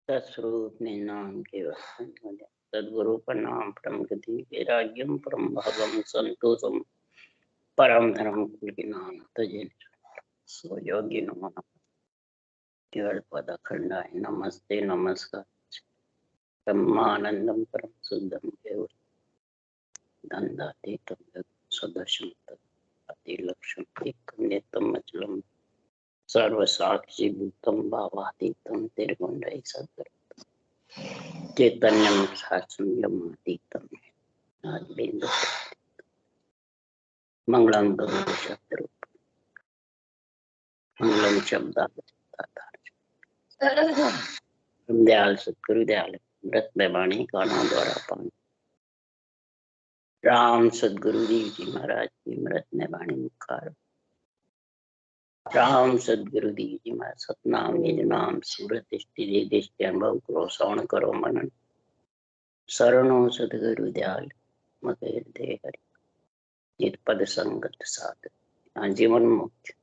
तत्स्वरूप नाम के सदगुरु का नाम परम गति वैराग्यम परम भागम संतोषम परम धर्म कुल के नाम तजे सो योगी नमः केवल पद खंडाय नमस्ते नमस्कार ब्रह्मानंदम परम शुद्धम केवल दंडातीतम सदर्शम अति लक्ष्यम एक नेतम अचलम सर्व साक्षी भूतम भावातीतम तिरगुंडई सदर चैतन्यम सात्संगम आज बिंदु मंगलम गुरु शब्द रूप मंगलम शब्द दयाल सतगुरु दयाल मृत में वाणी गाना द्वारा पान राम सदगुरु देव जी महाराज की मृत में वाणी मुखार राम सदगुरु देव जी महाराज सतनाम निज नाम सूरत स्थिति दृष्टि अनुभव करो श्रवण करो मनन शरणो सदगुरु दयाल मगे दे हरि जित पद संगत साध जीवन मुक्त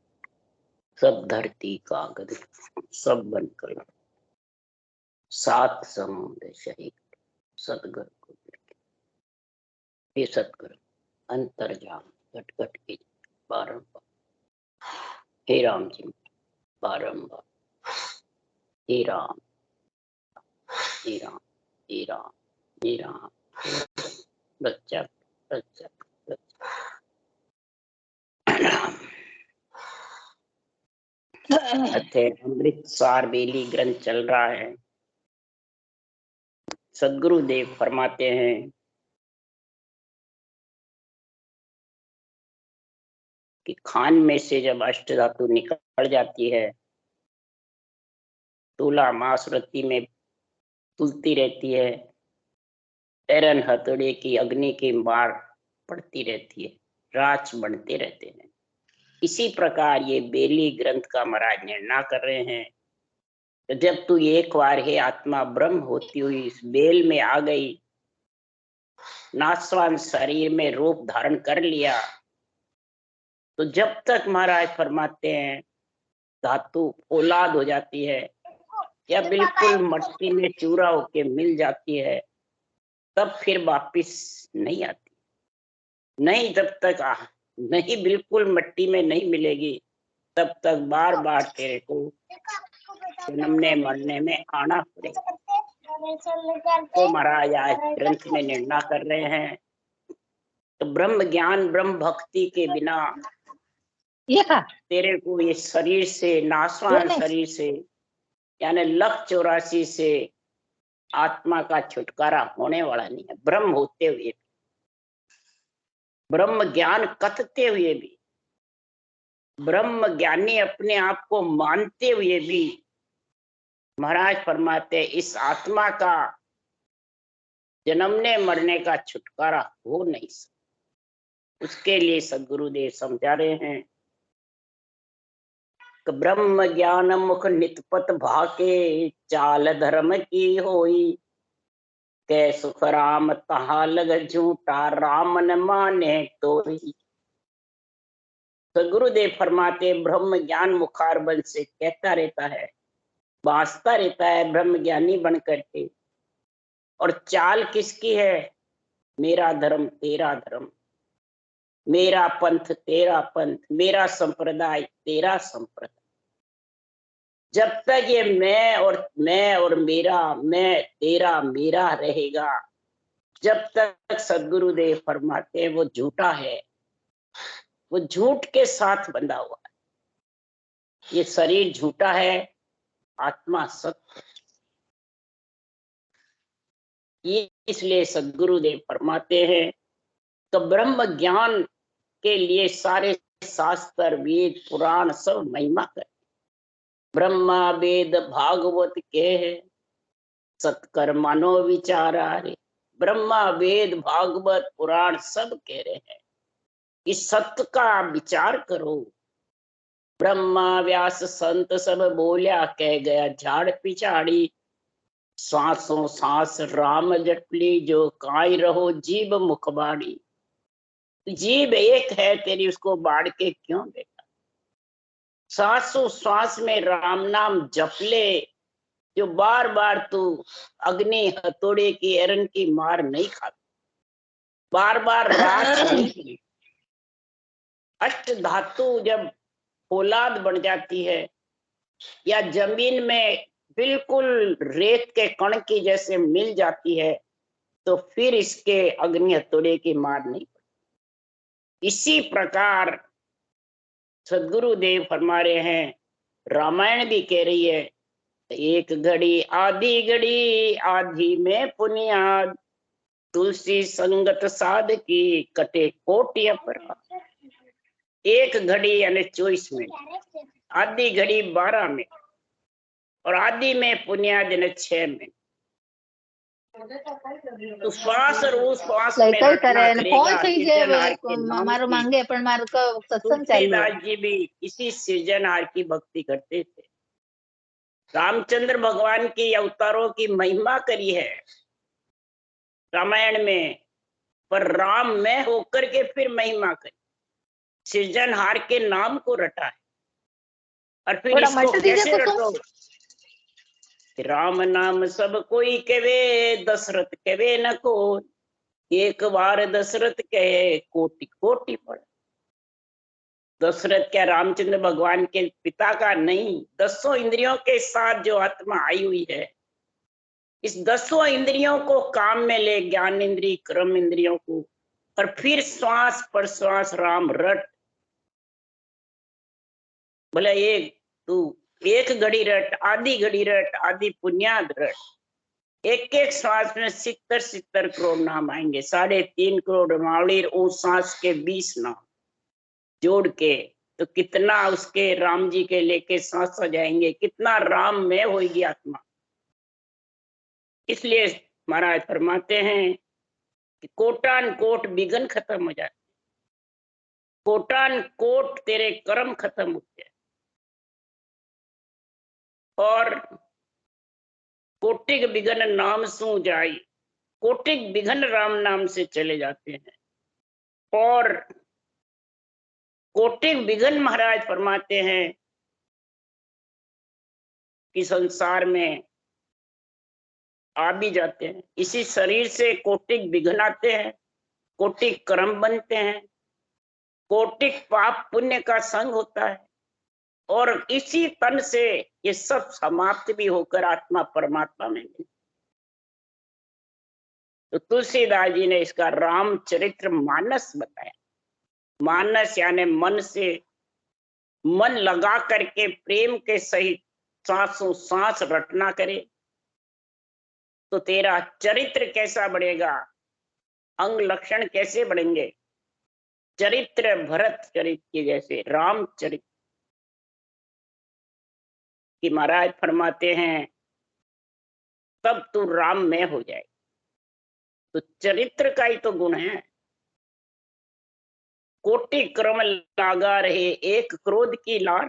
सब धरती कागज सब बनकर सात समुद्र शहीद सदगुरु को हे सतगुरु अंतर्जाम घट के बारंबार हे राम जी बारंबार हे राम हे राम हे राम हे राम बच्चा बच्चा अमृतसर बेली ग्रंथ चल रहा है। सदगुरु देव फरमाते हैं कि खान में से जब अष्ट धातु निकल जाती है, तुला मासरती में तुलती रहती है, एरन हथौड़े की अग्नि की मार पड़ती रहती है, राच बढ़ते रहते हैं। इसी प्रकार ये बेली ग्रंथ का महाराज निर्णय कर रहे हैं तो जब तू एक बार हे आत्मा ब्रह्म होती हुई इस बेल में आ गई, नाशवान शरीर में रूप धारण कर लिया, तो जब तक महाराज फरमाते हैं धातु औलाद हो जाती है या बिल्कुल मट्टी में चूरा होके मिल जाती है, तब फिर वापिस नहीं आती। नहीं, जब तक नहीं बिल्कुल मट्टी में नहीं मिलेगी तब तक बार बार तेरे को जन्मने मरने में आना पड़ेगा। तो महाराज आज ग्रंथ में निर्णय कर रहे हैं तो ब्रह्म ज्ञान ब्रह्म भक्ति के बिना तेरे को ये शरीर से, नाशवान शरीर से यानी लख 84 से आत्मा का छुटकारा होने वाला नहीं है। ब्रह्म होते हुए भी, ब्रह्म ज्ञान कथते हुए भी, ब्रह्म ज्ञानी अपने आप को मानते हुए भी महाराज फरमाते इस आत्मा का जन्मने मरने का छुटकारा हो नहीं सकता। उसके लिए सदगुरुदेव समझा रहे हैं कि ब्रह्म ज्ञान मुख नितपत भाके, चाल धर्म की होई, कै सुख राम तहा लग झूठा, राम न माने तोई। तो गुरुदेव फरमाते ब्रह्म ज्ञान मुखार बन से कहता रहता है, बांसता रहता है ब्रह्म ज्ञानी बन करके, और चाल किसकी है? मेरा धर्म तेरा धर्म, मेरा पंथ तेरा पंथ, मेरा संप्रदाय तेरा संप्रदाय। जब तक ये मैं और मेरा, मैं तेरा मेरा रहेगा, जब तक सदगुरुदेव फरमाते हैं वो झूठा है, वो झूठ के साथ बंधा हुआ है। ये शरीर झूठा है, आत्मा सत्य। ये इसलिए सदगुरुदेव फरमाते हैं तो ब्रह्म ज्ञान के लिए सारे शास्त्र वेद पुराण सब महिमा कर। ब्रह्मा वेद भागवत के है, सत्कर मानो विचारा रे। ब्रह्मा वेद भागवत पुराण सब कह रहे हैं कि सत्य का विचार करो। ब्रह्मा व्यास संत सब बोलिया, कह गया झाड़ पिछाड़ी, सांसों सांस राम जटली, जो काई रहो जीव मुखबाड़ी। जीव एक है तेरी, उसको बाढ़ के क्यों देखा? सांसों सांस में राम नाम जप ले जो बार बार तू अग्नि हथौड़े की एरन की मार नहीं खाती, बार बार राख नहीं पी। अष्ट धातु जब फौलाद बन जाती है या जमीन में बिल्कुल रेत के कण की जैसे मिल जाती है, तो फिर इसके अग्नि हथौड़े की मार नहीं पड़ती। इसी प्रकार सदगुरु देव फरमा रहे हैं, रामायण भी कह रही है, एक घड़ी आधी में पुनियाद, तुलसी संगत साध की कटे कोटि अपराध। एक घड़ी यानी 24 मिनट, आधी घड़ी 12 मिनट और आधी में पुनियाद यानी 6 मिनट। तो श्वास और उस श्वास में रटना करेगा सृजनहार के नाम की। मांगे पण मार का सत्संग तुलसीदास जी भी इसी सृजनहार की भक्ति करते थे। रामचंद्र भगवान की अवतारों की महिमा करी है रामायण में, पर राम में होकर के फिर महिमा करी, सृजनहार के नाम को रटा है। और फिर इसको कैसे रटोगे? राम नाम सब कोई कहे, दशरथ कहे न को, एक बार दशरथ कहे कोटि कोटि पढ़। दशरथ क्या रामचंद्र भगवान के पिता का नहीं, 10 इंद्रियों के साथ जो आत्मा आई हुई है, इस 10 इंद्रियों को काम में ले, ज्ञान इंद्रिय कर्म इंद्रियों को, और फिर श्वास पर श्वास राम रट। बोले एक तू एक घड़ी रट, आधी घड़ी रट, आधी पुण्याद रट। एक एक श्वास में 70 करोड़ नाम आएंगे, 3.5 करोड़ मावड़ी उस सांस के 20 नाम जोड़ के, तो कितना उसके राम जी के लेके सांस हो जाएंगे, कितना राम में होगी आत्मा। इसलिए महाराज फरमाते हैं कि कोटान कोट बिघन खत्म हो जाते, कोटान कोट तेरे कर्म खत्म हो जाए, और कोटिक बिघन नाम सू जाई, कोटिक बिघन राम नाम से चले जाते हैं। और कोटिक बिघन महाराज फरमाते हैं कि संसार में आ भी जाते हैं, इसी शरीर से कोटिक बिघन आते हैं, कोटिक कर्म बनते हैं, कोटिक पाप पुण्य का संग होता है, और इसी तन से ये सब समाप्त भी होकर आत्मा परमात्मा में मिलती। तो तुलसीदास जी ने इसका रामचरित्र मानस बताया। मानस यानी मन से, मन लगा करके प्रेम के सहित सांसों सांस रटना करे, तो तेरा चरित्र कैसा बढ़ेगा, अंग लक्षण कैसे बढ़ेंगे। चरित्र भरत चरित्र के जैसे रामचरित्र कि महाराज फरमाते हैं तब तू राम में हो जाए। तो चरित्र का ही तो गुण है। कोटि क्रम लागा रहे एक क्रोध की लार,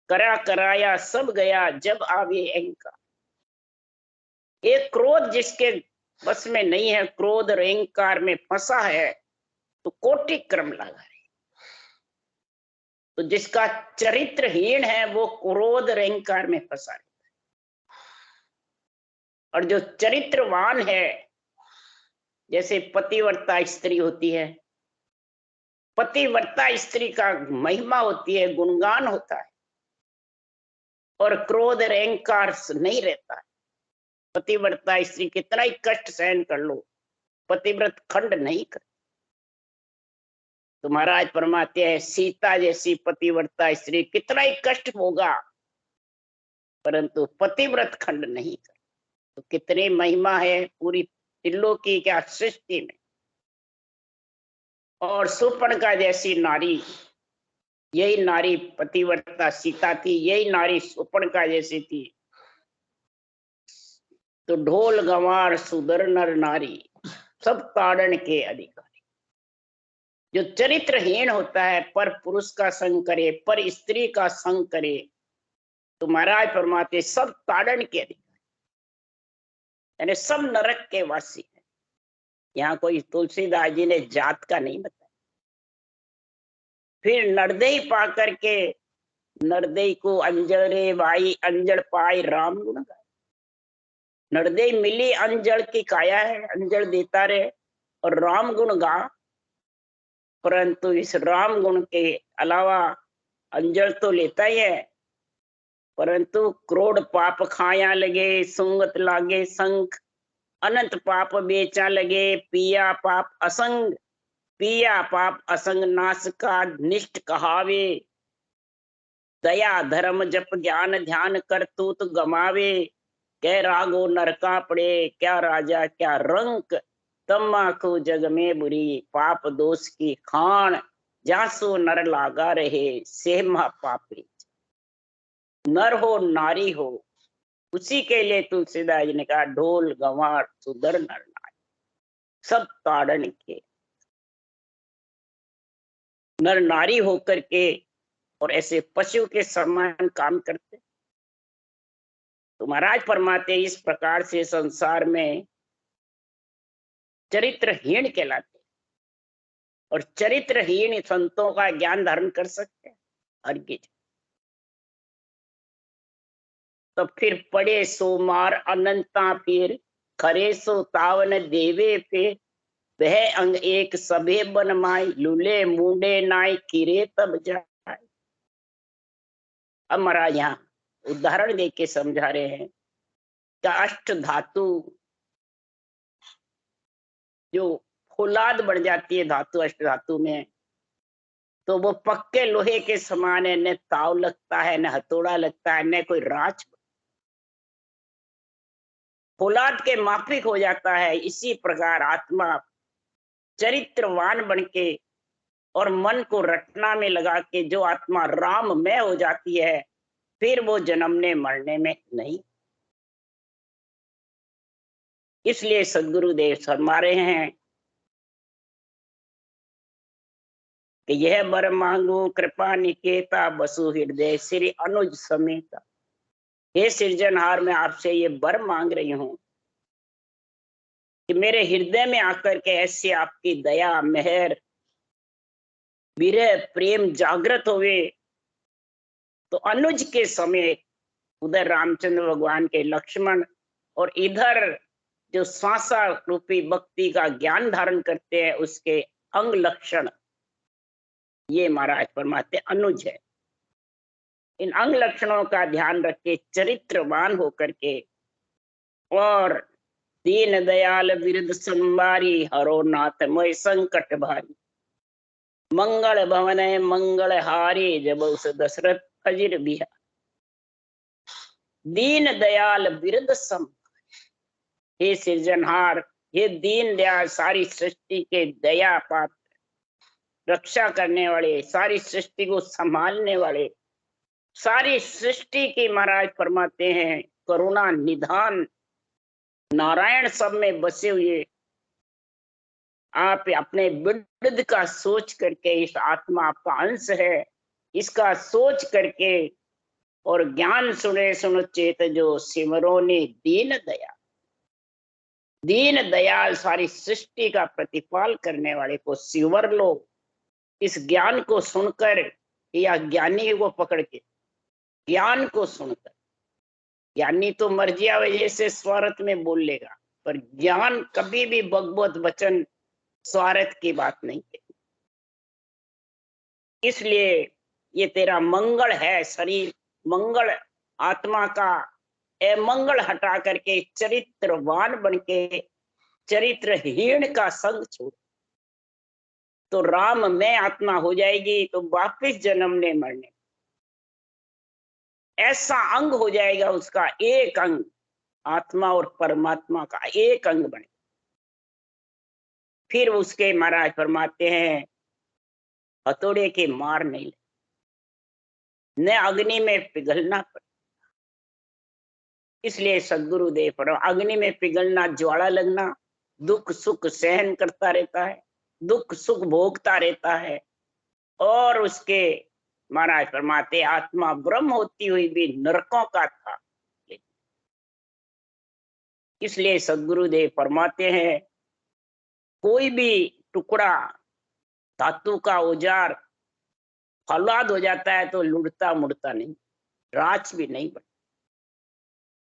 करा कराया सब गया जब आवे अहंकार। एक क्रोध जिसके बस में नहीं है, क्रोध और अहंकार में फंसा है, तो कोटि क्रम लगा रहे। तो जिसका चरित्रहीन है वो क्रोध और अहंकार में फंसा रहता है, और जो चरित्रवान है, जैसे पतिव्रता स्त्री होती है, पतिव्रता स्त्री का महिमा होती है, गुणगान होता है, और क्रोध और अहंकार नहीं रहता है। पतिव्रता स्त्री कितना ही कष्ट सहन कर लो, पतिव्रत खंड नहीं कर। तो महाराज फरमाते हैं सीता जैसी पतिव्रता स्त्री कितना ही कष्ट होगा, परंतु पतिव्रत खंड नहीं कर। तो कितनी महिमा है पूरी त्रिलोकी क्या सृष्टि में। और सुपर्णखा जैसी नारी, यही नारी पतिव्रता सीता थी, यही नारी सुपर्णखा जैसी थी। तो ढोल गंवार सुधर नर नारी, सब ताड़न के अधिकारी। जो चरित्रहीन होता है, पर पुरुष का संग करे, पर स्त्री का संग करे, तो महाराज फरमाते सब ताड़न के अधिकारी, यानी सब नरक के वासी है। यहाँ कोई तुलसीदास जी ने जात का नहीं बताया। फिर नरदेई पा करके, नरदेई को अंजड़ रे भाई अंजड़ पाई राम गुण गाए। नरदे मिली अंजल की काया है, अंजल देता रहे और राम गुण गा, परंतु इस राम गुण के अलावा अंजल तो लेता ही है, परंतु करोड़ पाप खाया लगे, सुंगत लागे संख, अनंत पाप बेचा लगे, पिया पाप असंग, पिया पाप असंग नाश का निष्ठ कहावे, दया धर्म जप ज्ञान ध्यान कर तूत गमावे, कै रागो नरका पड़े, क्या राजा क्या रंक, तम्बाकू जग में बुरी, पाप दोष की खान, जासो नर लागा रहे, सेमा पापी। नर हो नारी हो, उसी के लिए तुलसीदास जी ने कहा, ढोल गंवार सुधर नर नारी सब ताड़न के। नर नारी होकर के और ऐसे पशु के समान काम करते, तो महाराज फरमाते इस प्रकार से संसार में चरित्रहीन कहलाते, और चरित्रहीन संतों का ज्ञान धारण कर सकते हैं। अर्घ्य तो फिर पड़े सोमार अनंता, फिर खरे सो तावन देवे, फिर वह अंग एक सभे बनमाई, लूले मुंडे नाई किरे तब जाए। अब महाराज यहाँ उदाहरण दे के समझा रहे हैं कि अष्ट धातु जो फौलाद बढ़ जाती है धातु, अष्ट धातु में, तो वो पक्के लोहे के समान है, न ताव लगता है, न हथौड़ा लगता है, न कोई राच, फौलाद के माफिक हो जाता है। इसी प्रकार आत्मा चरित्रवान बन के और मन को रटना में लगा के जो आत्मा राम में हो जाती है, फिर वो जन्मने मरने में नहीं। इसलिए सदगुरुदेव फरमा रहे हैं कि यह बर मांगो कृपा निकेता, बसु हृदय श्री अनुज समेता। हे सृजनहार, मैं आपसे ये बर मांग रही हूं कि मेरे हृदय में आकर के ऐसे आपकी दया मेहर विरह प्रेम जागृत होवे, तो अनुज के समय उधर रामचंद्र भगवान के लक्ष्मण और इधर जो श्वासा रूपी भक्ति का ज्ञान धारण करते हैं उसके अंग लक्षण, ये महाराज फरमाते अनुज है। इन अंग लक्षणों का ध्यान रख के चरित्रवान होकर के और दीन दयाल विरुद्ध संबारी, हरो नाथ मोय संकट भारी, मंगल भवन मंगल हारी, जब उस दशरथ अजिर बिहार। दीन दयाल विरुद्ध सम, हे सृजनहार, ये दीन दयाल सारी सृष्टि के दया पात्र, रक्षा करने वाले, सारी सृष्टि को संभालने वाले, सारी सृष्टि की महाराज फरमाते हैं करुणा निधान, नारायण सब में बसे हुए, आप अपने विरुद्ध का सोच करके, इस आत्मा आपका अंश है, इसका सोच करके और ज्ञान सुने सुनो चेत जो, सिमरो ने दीन दया। दीन दयाल सारी सृष्टि का प्रतिपाल करने वाले को सिवर लो। इस ज्ञान को सुनकर या ज्ञानी को पकड़ के, ज्ञान को सुनकर, ज्ञानी तो मर्जिया वजह से स्वार्थ में बोल लेगा, पर ज्ञान कभी भी भगवत वचन स्वार्थ की बात नहीं है। इसलिए ये तेरा मंगल है, शरीर मंगल, आत्मा का मंगल हटा करके चरित्रवान बन के चरित्रहीन का संग छोड़, तो राम में आत्मा हो जाएगी, तो वापिस जन्मने मरने ऐसा अंग हो जाएगा उसका, एक अंग आत्मा और परमात्मा का एक अंग बने। फिर उसके महाराज फरमाते हैं हथौड़े के मार नहीं, न अग्नि में पिघलना पड़े। इसलिए सदगुरुदेव पर अग्नि में पिघलना, ज्वाला लगना, दुख सुख सहन करता रहता है, दुख सुख भोगता रहता है, और उसके महाराज फरमाते आत्मा ब्रह्म होती हुई भी नरकों का था। इसलिए सदगुरुदेव फरमाते हैं कोई भी टुकड़ा धातु का औजार फौलाद हो जाता है तो लुढ़ता मुड़ता नहीं, राच भी नहीं बनता।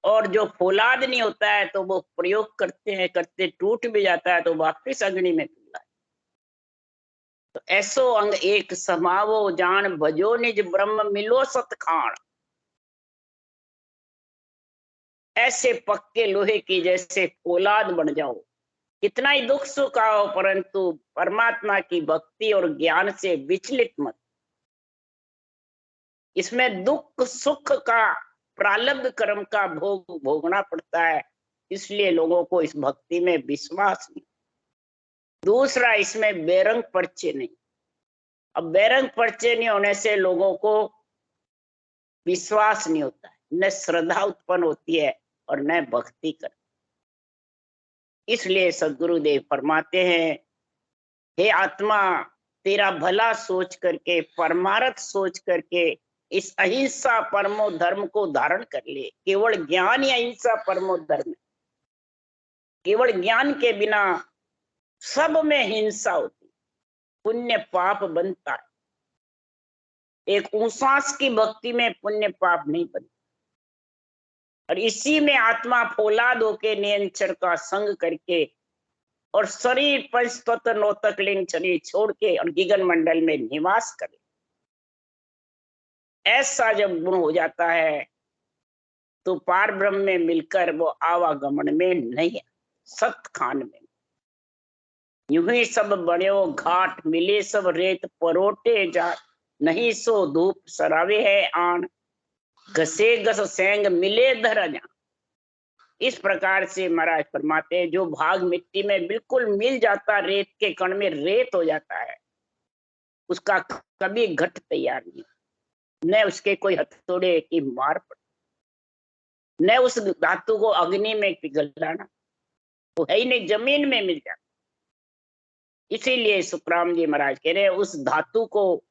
और जो फौलाद नहीं होता है तो वो प्रयोग करते टूट भी जाता है तो वापिस अग्नि में पिघला। तो ऐसो अंग एक समावो जान भजो निज ब्रह्म मिलो सतखान। ऐसे पक्के लोहे की जैसे फौलाद बन जाओ, कितना ही दुख सुख आओ परंतु परमात्मा की भक्ति और ज्ञान से विचलित मत। इसमें दुख सुख का प्रारब्ध कर्म का भोग भोगना पड़ता है, इसलिए लोगों को इस भक्ति में विश्वास नहीं। दूसरा, इसमें बेरंग पर्चे नहीं। अब बेरंग पर्चे नहीं होने से लोगों को विश्वास नहीं होता है, न श्रद्धा उत्पन्न होती है और न भक्ति करते। इसलिए सदगुरुदेव फरमाते हैं, हे आत्मा, तेरा भला सोच करके परमार्थ सोच करके इस अहिंसा परमो धर्म को धारण कर ले। केवल ज्ञान ही अहिंसा परमो धर्म है। केवल ज्ञान के बिना सब में हिंसा होती, पुण्य पाप बनता है। एक ऊंसास की भक्ति में पुण्य पाप नहीं बनता। और इसी में आत्मा फौलाद होके नियंत्रण का संग करके और शरीर पंच तत्व नौतक लिंग शरीर छोड़ के और गिगन मंडल में निवास करे। ऐसा जब गुण हो जाता है तो पार ब्रह्म में मिलकर वो आवागमन में नहीं, सतखान में। यूं ही सब बन्यो घाट मिले सब रेत परोटे जा, नहीं सो धूप सरावे है आन, घसे घस सेंग मिले धर जा। इस प्रकार से महाराज फरमाते हैं, जो भाग मिट्टी में बिल्कुल मिल जाता, रेत के कण में रेत हो जाता है, उसका कभी घट तैयार नहीं, न उसके कोई हथौड़े की मार पड़ती, न उस धातु को अग्नि में पिघलाना, वो है ही नहीं, जमीन में मिल जाता। इसीलिए सुखराम जी महाराज कह रहे हैं, उस धातु को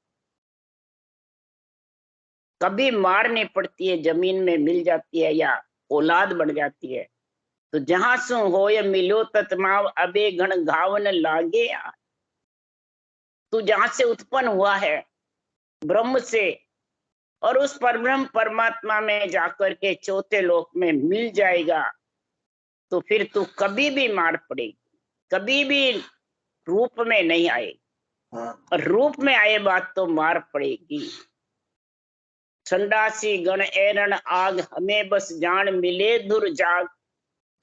कभी मार नहीं पड़ती है, जमीन में मिल जाती है या औलाद बढ़ जाती है। तो जहां सु होय मिलो तत्माव अबे घण घावन लागे। तू जहां से उत्पन्न हुआ है ब्रह्म से, और उस परब्रह्म परमात्मा में जाकर के चौथे लोक में मिल जाएगा, तो फिर तू कभी भी मार पड़ेगी, कभी भी रूप में नहीं आए। और रूप में आए बात तो मार पड़ेगी। संडासी गण एरण आग हमें बस जान मिले धुर जाग,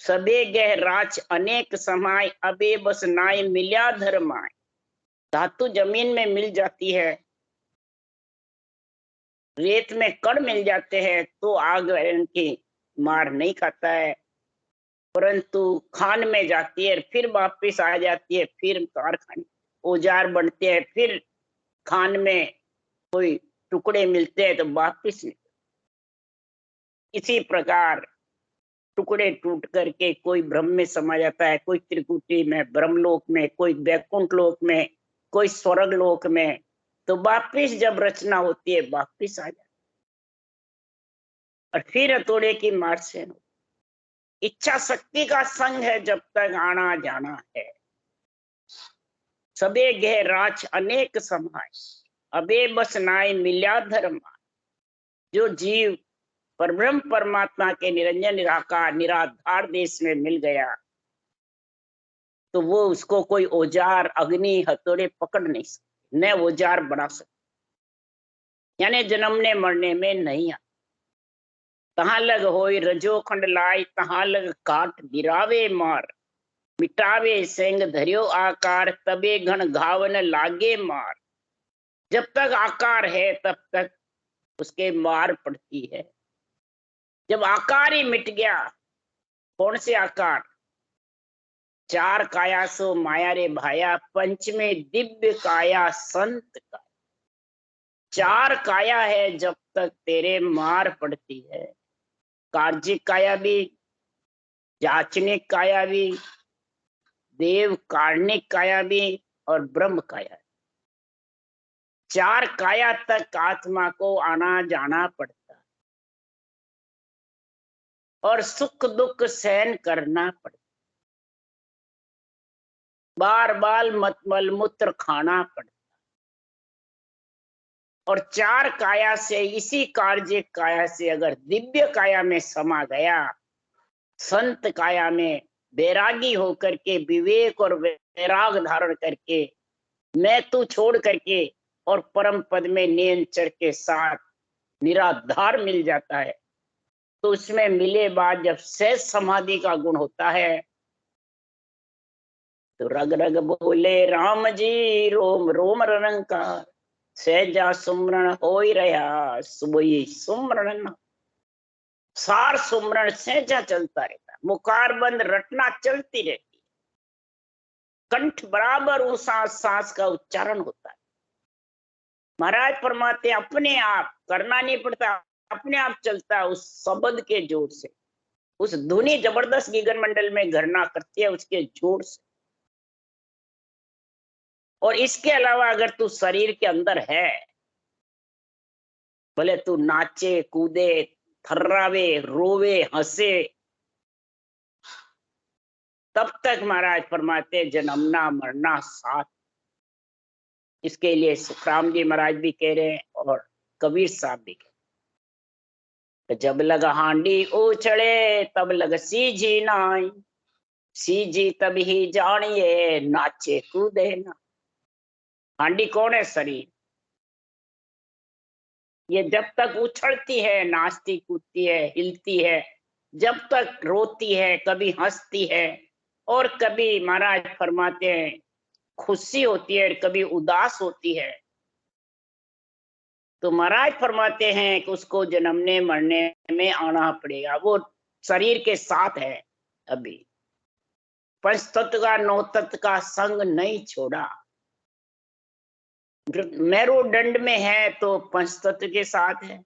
सबे गह राच अनेक समाय अबे बस नाय मिल्या धर्माय। धातु जमीन में मिल जाती है, रेत में कण मिल जाते हैं तो आग की मार नहीं खाता है, परंतु खान में जाती है फिर वापिस आ जाती है, फिर कारखाने औजार बनते हैं, फिर खान में कोई टुकड़े मिलते हैं तो वापिस। इसी प्रकार टुकड़े टूट करके कोई ब्रह्म में समा जाता है, कोई त्रिकुटी में ब्रह्मलोक में, कोई वैकुंठ लोक में, कोई स्वर्ग लोक में, तो वापिस जब रचना होती है वापिस आ जाता है और फिर हथौड़े की मार से। इच्छा शक्ति का संग है जब तक आना जाना है। सबे गह राच अनेक समाय अबे बस नाय मिल्या धर्मा। जो जीव परब्रह्म परमात्मा के निरंजन निराकार निराधार देश में मिल गया, तो वो उसको कोई औजार अग्नि हथौड़े पकड़ नहीं सकते, न औजार बना सकते, यानी जन्मने मरने में नहीं आता। तहां लग होय रजो खंड लाय तहां लग काट गिरावे मार, मिटावे सेंग धरियो आकार तबे घन घावन लागे मार। जब तक आकार है तब तक उसके मार पड़ती है। जब आकार ही मिट गया, कौन से आकार? चार काया सो माया रे भाया, पंचमे दिव्य काया संत का। चार काया है जब तक तेरे मार पड़ती है, कार्जिक काया भी, जाचनिक काया भी, देव कार्णिक काया भी और ब्रह्म काया। चार काया तक आत्मा को आना जाना पड़ता है और सुख दुख सहन करना पड़ता, बार बार मल मूत्र खाना पड़ता। और चार काया से, इसी कार्य काया से अगर दिव्य काया में समा गया संत काया में बैरागी होकर के, विवेक और वैराग धारण करके, मैं तू छोड़ करके और परम पद में नियंत्रण के साथ निराधार मिल जाता है, तो उसमें मिले बाद जब सहज समाधि का गुण होता है तो रग रग बोले राम जी रोम रोम रंकार, सहजा सुमरण हो ही रहा सुबह सुमरण। सार सुमरण सहजा चलता रहता है, मुखार बंद रटना चलती रहती है, कंठ बराबर उस सांस का उच्चारण होता है। महाराज फरमाते अपने आप करना नहीं पड़ता, अपने आप चलता है उस शब्द के जोर से, उस धुनी जबरदस्त गगन मंडल में घरना करती है उसके जोर से। और इसके अलावा अगर तू शरीर के अंदर है, भले तू नाचे कूदे थर्रावे रोवे हंसे, तब तक महाराज फरमाते जन्मना मरना साथ। इसके लिए सुखराम जी महाराज भी कह रहे हैं और कबीर साहब भी कह रहे, जब लग हांडी उछड़े तब लग सीजी नाई, सीजी तब ही जानिए नाचे कूदे ना। हांडी कौन है? शरीर। ये जब तक उछलती है, नाचती कूदती है, हिलती है, जब तक रोती है, कभी हंसती है और कभी महाराज फरमाते हैं खुशी होती है, कभी उदास होती है, तो महाराज फरमाते हैं कि उसको जन्मने मरने में आना पड़ेगा। वो शरीर के साथ है अभी, पंचतत्व का नौ तत्व का संग नहीं छोड़ा। मेरुदंड में है तो पंचतत्व के साथ है,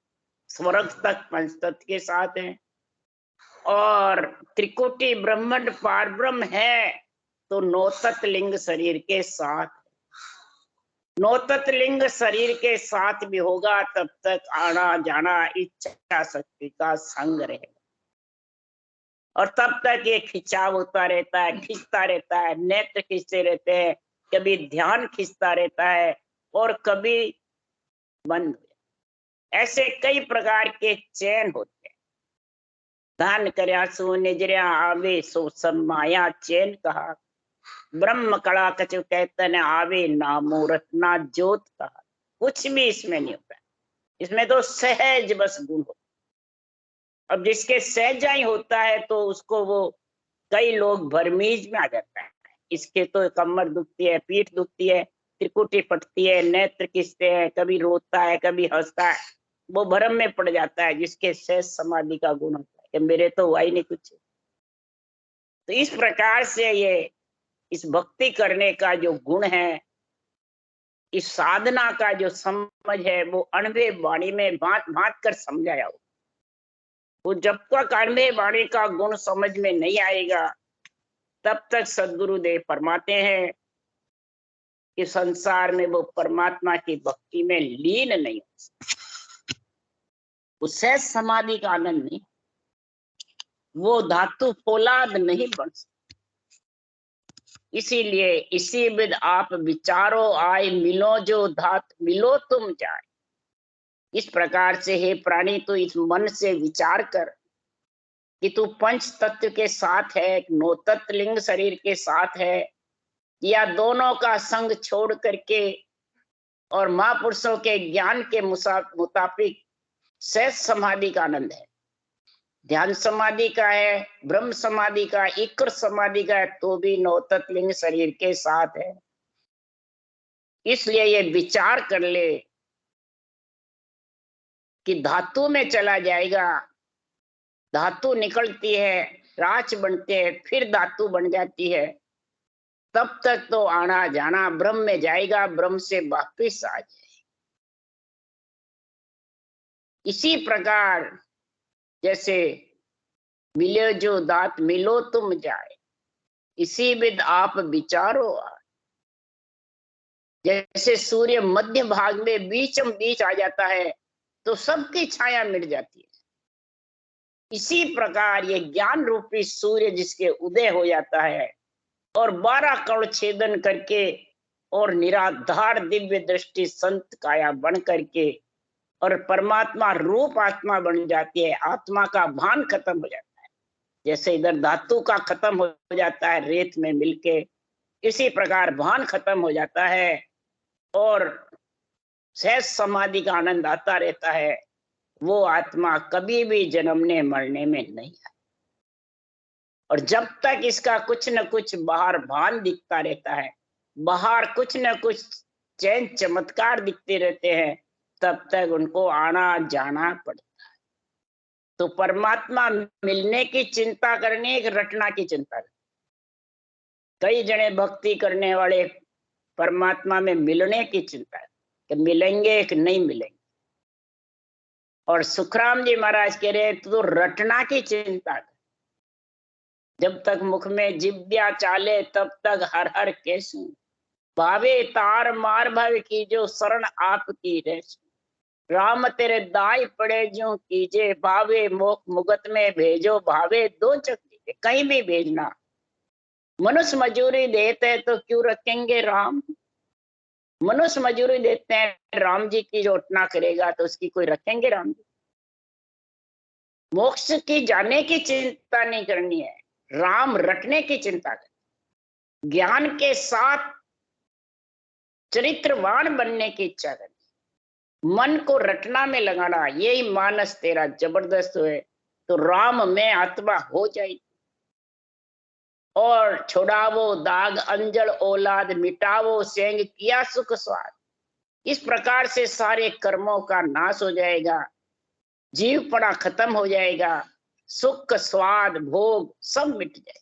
स्वर्ग तक पंचतत्व के साथ है, और त्रिकोटि ब्रह्मांड पार ब्रह्म है तो नौ तत्व लिंग शरीर के साथ। नौ तत्व लिंग शरीर के साथ भी होगा तब तक आना जाना इच्छा शक्ति का संग रहेगा, और तब तक ये खिंचाव होता रहता है, खींचता रहता है, नेत्र खींचते रहते हैं, कभी ध्यान खींचता रहता है और कभी बंद। ऐसे कई प्रकार के चैन होते हैं। धान करया सो निजरिया आवे सो सब माया चैन कहा, ब्रह्म कला कछु कहतन आवे ना मूर्त ना ज्योत कहा। कुछ भी इसमें नहीं होता, इसमें तो सहज बस गुण होता। अब जिसके सहजा ही होता है तो उसको वो, कई लोग भरमीज में आ जाता है, इसके तो कमर दुखती है, पीठ दुखती है, त्रिकुटी फटती है, नेत्र खींचते हैं, कभी रोता है कभी हंसता है, वो भरम में पड़ जाता है। जिसके सहज समाधि का गुण होता है कि मेरे तो हुआ ही नहीं कुछ। तो इस प्रकार से ये इस भक्ति करने का जो गुण है, इस साधना का जो समझ है, वो अणवे वाणी में भांत भांत कर समझाया हो। वो जब तक अणवे वाणी का गुण समझ में नहीं आएगा तब तक सदगुरुदेव फरमाते हैं कि संसार में वो परमात्मा की भक्ति में लीन नहीं हो सकता, उससे समाधि का आनंद नहीं, वो धातु फौलाद नहीं बन सकता। इसीलिए इसी विद आप विचारो आए मिलो जो धात मिलो तुम जाए। इस प्रकार से हे प्राणी तो इस मन से विचार कर कि तू पंच तत्व के साथ है, नौ तत्व लिंग शरीर के साथ है, या दोनों का संग छोड़ करके और महापुरुषों के ज्ञान के मुताबिक सहज समाधि का आनंद है, ध्यान समाधि का है, ब्रह्म समाधि का, इक्र समाधि का है, तो भी नौ तत्व लिंग शरीर के साथ है। इसलिए ये विचार कर ले कि धातु में चला जाएगा, धातु निकलती है, राच बनते हैं, फिर धातु बन जाती है, तब तक तो आना जाना ब्रह्म में जाएगा, ब्रह्म से वापिस आ जाए। इसी प्रकार जैसे मिले जो दात मिलो तुम जाए, इसी विद आप विचारो आए। जैसे सूर्य मध्य भाग में बीचम बीच आ जाता है तो सबकी छाया मिट जाती है, इसी प्रकार ये ज्ञान रूपी सूर्य जिसके उदय हो जाता है और 12 कण छेदन करके और निराधार दिव्य दृष्टि संत काया बन करके और परमात्मा रूप आत्मा बन जाती है, आत्मा का भान खत्म हो जाता है। जैसे इधर धातु का खत्म हो जाता है रेत में मिलके, इसी प्रकार भान खत्म हो जाता है और सहज समाधि का आनंद आता रहता है। वो आत्मा कभी भी जन्मने मरने में नहीं है। और जब तक इसका कुछ न कुछ बाहर भान दिखता रहता है, बाहर कुछ न कुछ चैन चमत्कार दिखते रहते हैं, तब तक उनको आना जाना पड़ता है। तो परमात्मा मिलने की चिंता करनी है, रटना की चिंता करनी। कई जने भक्ति करने वाले परमात्मा में मिलने की चिंता है कि मिलेंगे कि नहीं मिलेंगे। और सुखराम जी महाराज कह रहे तो रटना की चिंता कर। जब तक मुख में जिब्या चाले तब तक हर हर केसु, भावे तार मार भव की जो शरण आपकी रेसु। राम तेरे दाई पड़े जो कीजे, भावे मोख मुगत में भेजो, भावे दो चक कहीं भी भेजना। मनुष्य मजूरी देते तो क्यों रखेंगे राम। मनुष्य मजूरी देते हैं, राम जी की जो उठना करेगा तो उसकी कोई रखेंगे राम जी। मोक्ष की जाने की चिंता नहीं करनी है, राम रटने की चिंता करनी। ज्ञान के साथ चरित्रवान बनने की इच्छा करनी, मन को रटना में लगाना। यही मानस तेरा जबरदस्त है तो राम में आत्मा हो जाएगी। और छुड़ावो दाग अंजल औलाद, मिटावो सेंग किया सुख स्वाद। इस प्रकार से सारे कर्मों का नाश हो जाएगा, जीव पड़ा खत्म हो जाएगा, सुख स्वाद भोग सब मिट जाए।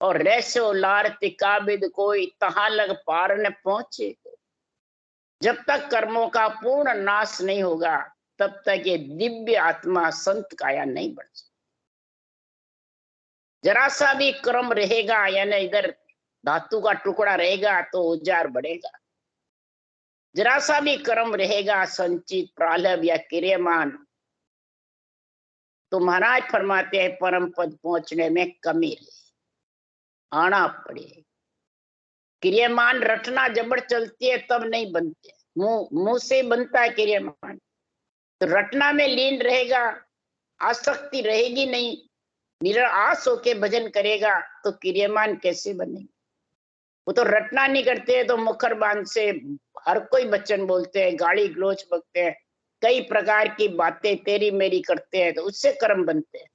और रैसो लारती काबिद कोई, तहां लग पार न पहुंचे। जब तक कर्मों का पूर्ण नाश नहीं होगा तब तक ये दिव्य आत्मा संत काया नहीं बन सकती। जरा सा भी कर्म रहेगा, यानी इधर धातु का टुकड़ा रहेगा तो उजार बढ़ेगा। जरा सा भी कर्म रहेगा संचित प्रालभ या क्रियमान, तो महाराज फरमाते हैं परम पद पहुंचने में कमी रहे, आना पड़े। क्रियमान रटना जबड़ चलती है तब नहीं बनते, मुंह से बनता है क्रियमान। तो रटना में लीन रहेगा, आसक्ति रहेगी नहीं, निराश होके भजन करेगा तो क्रियमान कैसे बनेगा। वो तो रटना नहीं करते तो मुखर बांध से हर कोई वचन बोलते हैं, गाली गलोच बकते हैं, कई प्रकार की बातें तेरी मेरी करते हैं, तो उससे कर्म बनते हैं।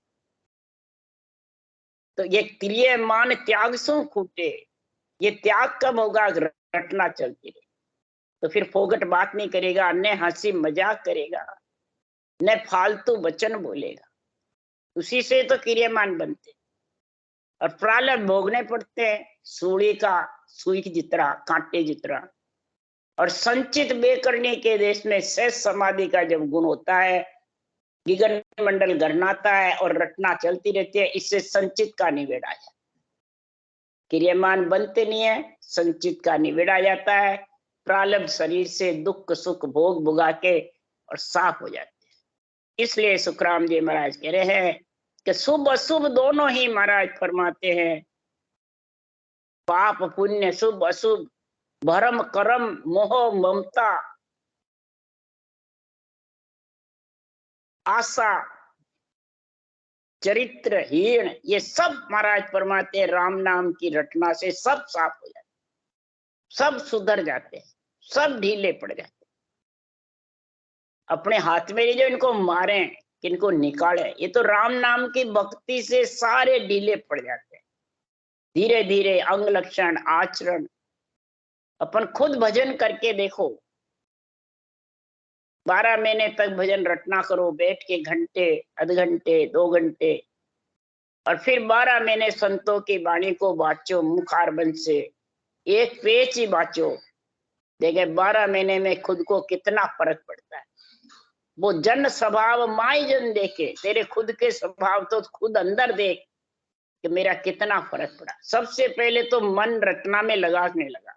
तो ये क्रियमान त्याग सो खूटे, ये त्याग कब होगा, रटना चलती रहे। तो फिर फोगट बात नहीं करेगा, न हंसी मजाक करेगा, न फालतू वचन बोलेगा, उसी से तो क्रियमान बनते। और प्रालब्ध भोगने पड़ते हैं, सूली का सुई की जितना, कांटे जितना। और संचित बेकरनी के देश में सहज समाधि का जब गुण होता है, गिगन मंडल गरनाता है और रटना चलती रहती है, इससे संचित का निवेड़ा है। क्रियमान बनते नहीं है, संचित का निवेड़ा जाता है। प्रालब्ध शरीर से दुख सुख भोग भुगा के और साफ हो जाते हैं। इसलिए सुखराम जी महाराज कह रहे हैं कि शुभ अशुभ दोनों ही महाराज फरमाते हैं, पाप पुण्य शुभ अशुभ, भरम करम मोह ममता आशा चरित्रहीन, ये सब महाराज फरमाते हैं राम नाम की रटना से सब साफ हो जाते, सब सुधर जाते हैं, सब ढीले पड़ जाते हैं। अपने हाथ में जो इनको मारे किनको निकाले, ये तो राम नाम की भक्ति से सारे ढीले पड़ जाते हैं। धीरे धीरे अंग लक्षण आचरण अपन खुद भजन करके देखो। 12 महीने तक भजन रटना करो, बैठ के घंटे आध घंटे 2 घंटे, और फिर 12 महीने संतों की वाणी को बाँचो मुखार बंद से, एक पेच ही बाँचो। देखे 12 महीने में खुद को कितना फर्क पड़ता है। वो जन स्वभाव माई जन देखे, तेरे खुद के स्वभाव तो खुद अंदर देख कि मेरा कितना फर्क पड़ा। सबसे पहले तो मन रटना में लगाने लगा।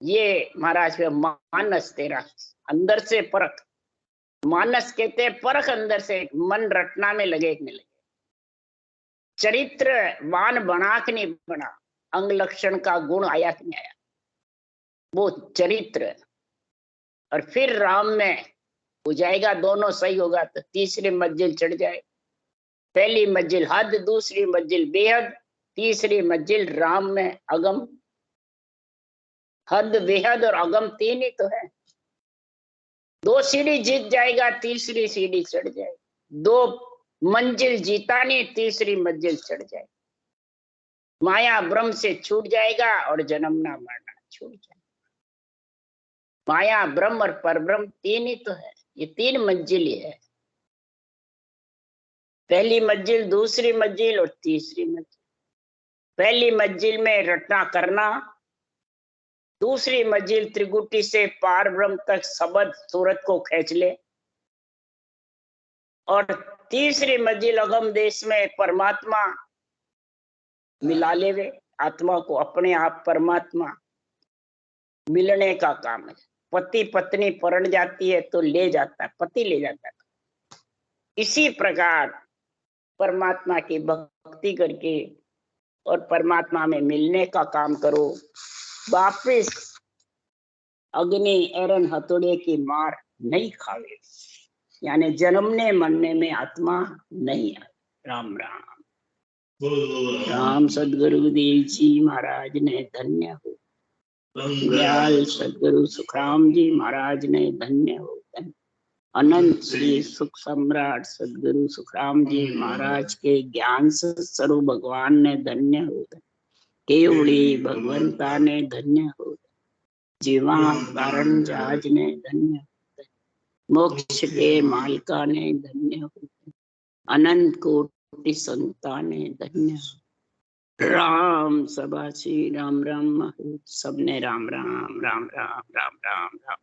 ये महाराज मानस तेरा अंदर से परख, मानस कहते हैं परख अंदर से, मन रटना में लगे कि नहीं लगे। चरित्रवान बना कि नहीं बना, अंग लक्षण का गुण आया कि नहीं आया, वो चरित्र। और फिर राम में हो जाएगा, दोनों सही होगा तो तीसरी मंजिल चढ़ जाए। पहली मंजिल हद, दूसरी मंजिल बेहद, तीसरी मंजिल राम में अगम। हद, बेहद और अगम तीन ही तो है। दो सीढ़ी जीत जाएगा, तीसरी सीढ़ी चढ़ जाएगा। दो मंजिल जीता नहीं, तीसरी मंजिल चढ़ जाएगा। माया ब्रह्म से छूट जाएगा और जन्मना मरना छूट जाएगा। माया ब्रह्म और परब्रह्म तीन ही तो है, ये तीन मंजिल ही है। पहली मंजिल, दूसरी मंजिल और तीसरी मंजिल। पहली मंजिल में रटना करना, दूसरी मंजिल त्रिगुटी से पार ब्रह्म तक शब्द सूरत को खींच ले, और तीसरी मंजिल अगम देश में परमात्मा मिला ले वे आत्मा को अपने आप। परमात्मा मिलने का काम है। पति पत्नी परण जाती है तो ले जाता है, पति ले जाता है। इसी प्रकार परमात्मा की भक्ति करके और परमात्मा में मिलने का काम करो। वापिस अग्नि एरन हथौड़े की मार नहीं खावे, यानी जन्मने मरने में आत्मा नहीं आए। राम राम। राम सदगुरुदेव जी महाराज ने धन्य हो। दयाल सदगुरु सुखराम जी महाराज ने धन्य हो। अनंत श्री सुख सम्राट सदगुरु सुखराम जी महाराज के ज्ञान से स्वरूप भगवान ने धन्य हो। केवड़ी भगवंता ने धन्य हो। जीवा कारण जहाज ने धन्य हो। मोक्ष के मालिका ने धन्य हो। अनंत कोटि संता ने धन्य हो। राम सभा श्री राम राम, सबने राम राम राम राम राम राम राम।